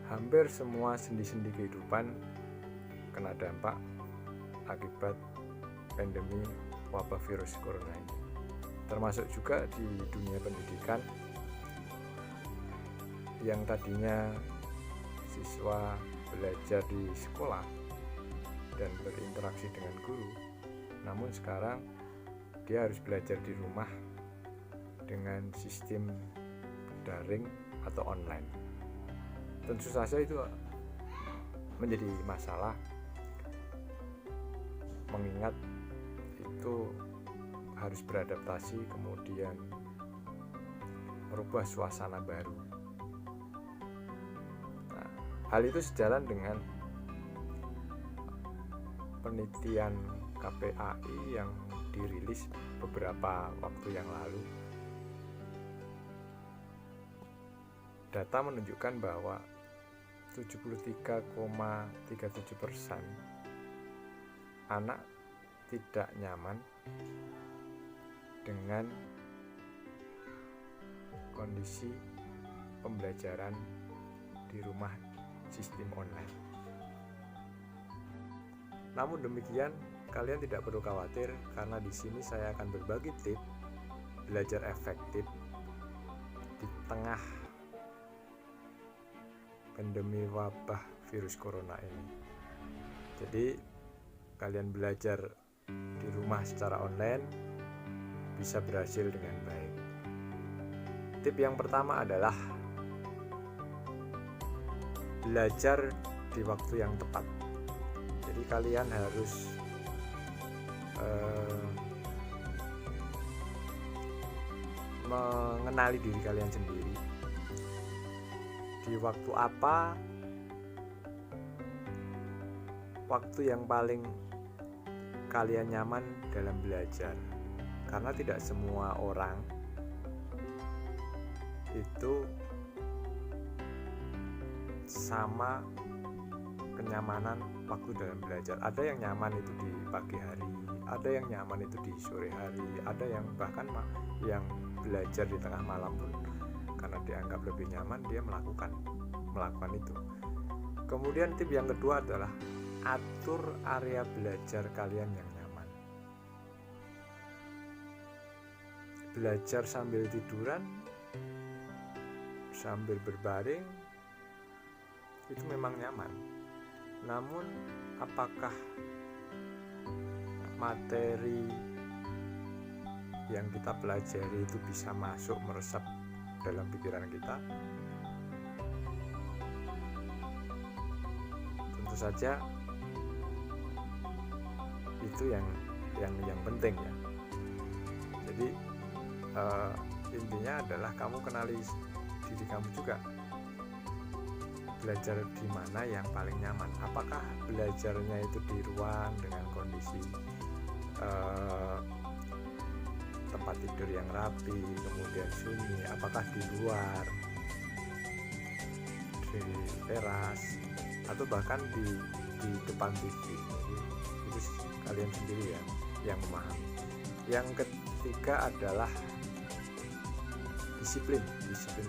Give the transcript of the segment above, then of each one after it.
hampir semua sendi-sendi kehidupan kena dampak akibat pandemi wabah virus corona ini. Termasuk juga di dunia pendidikan yang tadinya siswa belajar di sekolah dan berinteraksi dengan guru, namun sekarang dia harus belajar di rumah dengan sistem daring atau online. Tentu saja itu menjadi masalah, mengingat itu harus beradaptasi, kemudian merubah suasana baru. Nah, hal itu sejalan dengan penelitian KPAI yang dirilis beberapa waktu yang lalu. Data menunjukkan bahwa 73,37% anak tidak nyaman dengan kondisi pembelajaran di rumah sistem online. Namun demikian, kalian tidak perlu khawatir karena di sini saya akan berbagi tips belajar efektif di tengah pandemi wabah virus corona ini. Jadi kalian belajar di rumah secara online bisa berhasil dengan baik. Tip yang pertama adalah belajar di waktu yang tepat. Jadi kalian harus mengenali diri kalian sendiri. Di waktu apa waktu yang paling kalian nyaman dalam belajar? Karena tidak semua orang itu sama kenyamanan waktu dalam belajar. Ada yang nyaman itu di pagi hari, ada yang nyaman itu di sore hari, ada yang bahkan yang belajar di tengah malam pun karena dianggap lebih nyaman dia melakukan itu. Kemudian tip yang kedua adalah atur area belajar kalian yang nyaman. Belajar sambil tiduran, sambil berbaring itu memang nyaman. Namun apakah materi yang kita pelajari itu bisa masuk meresap dalam pikiran kita? Tentu saja itu yang penting ya. Jadi intinya adalah kamu kenali diri kamu juga. Belajar di mana yang paling nyaman? Apakah belajarnya itu di ruang dengan kondisi tempat tidur yang rapi, kemudian sunyi? Apakah di luar, di teras, atau bahkan di depan TV? Itu kalian sendiri ya yang memahami. Yang ketiga adalah disiplin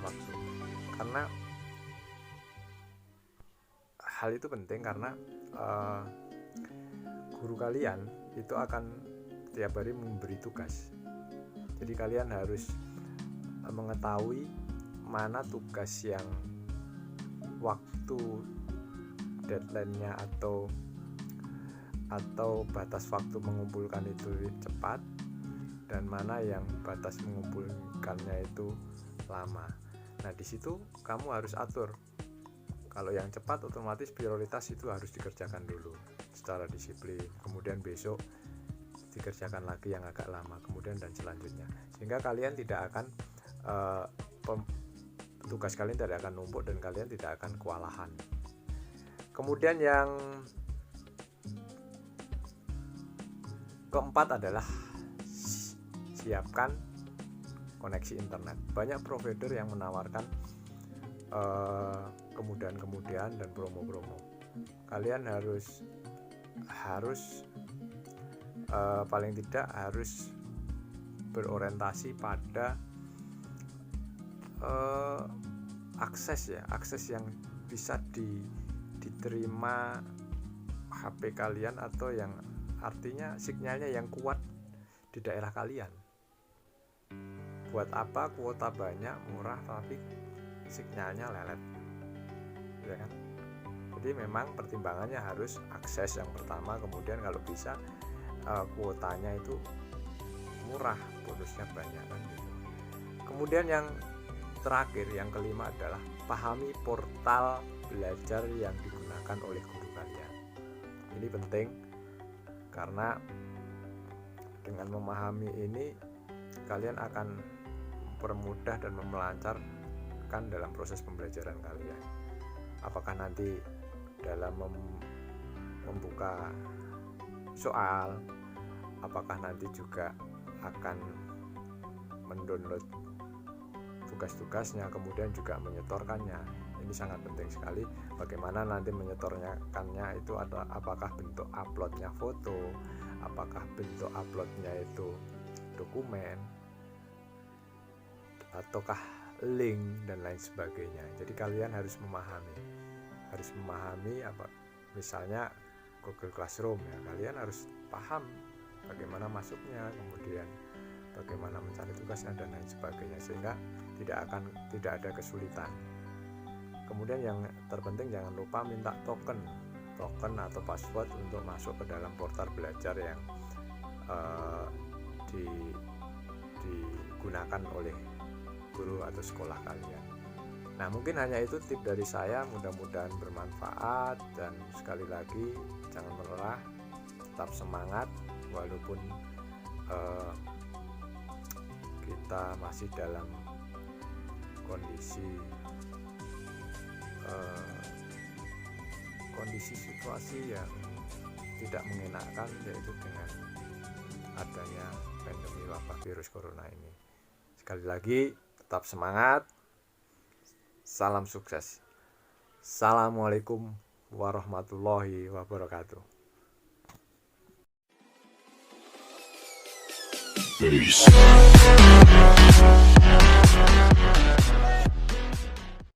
waktu. Karena hal itu penting karena guru kalian itu akan tiap hari memberi tugas. Jadi kalian harus mengetahui mana tugas yang waktu deadline-nya atau batas waktu mengumpulkan itu cepat, dan mana yang batas mengumpulkannya itu lama. Nah, di situ kamu harus atur. Kalau yang cepat otomatis prioritas itu harus dikerjakan dulu secara disiplin. Kemudian besok dikerjakan lagi yang agak lama, kemudian dan selanjutnya. Sehingga kalian tidak akan tugas kalian tidak akan numpuk dan kalian tidak akan kewalahan. Kemudian yang keempat adalah siapkan koneksi internet. Banyak provider yang menawarkan kemudahan-kemudahan dan promo-promo. Kalian harus paling tidak harus berorientasi pada akses yang bisa diterima HP kalian, atau yang artinya sinyalnya yang kuat di daerah kalian. Buat apa kuota banyak, murah, tapi sinyalnya lelet, ya kan? Jadi memang pertimbangannya harus akses yang pertama, kemudian kalau bisa kuotanya itu murah, bonusnya banyak kan gitu. Kemudian yang terakhir, yang kelima adalah pahami portal belajar yang digunakan oleh guru kalian. Ini penting karena dengan memahami ini kalian akan mempermudah dan melancarkan dalam proses pembelajaran kalian. Apakah nanti dalam membuka soal, apakah nanti juga akan mendownload tugas-tugasnya, kemudian juga menyetorkannya. Ini sangat penting sekali. Bagaimana nanti menyetorkannya itu, apakah bentuk uploadnya foto, apakah bentuk uploadnya itu dokumen, ataukah link dan lain sebagainya. Jadi kalian harus memahami apa, misalnya Google Classroom ya, kalian harus paham bagaimana masuknya, kemudian bagaimana mencari tugasnya dan lain sebagainya, sehingga tidak ada kesulitan. Kemudian yang terpenting, jangan lupa minta token atau password untuk masuk ke dalam portal belajar yang digunakan oleh guru atau sekolah kalian. Nah, mungkin hanya itu tip dari saya, mudah-mudahan bermanfaat, dan sekali lagi jangan menyerah, tetap semangat walaupun kita masih dalam kondisi situasi yang tidak mengenakan, yaitu dengan adanya pandemi wabah virus corona ini. Sekali lagi tetap semangat, salam sukses. Assalamualaikum warahmatullahi wabarakatuh. Peace.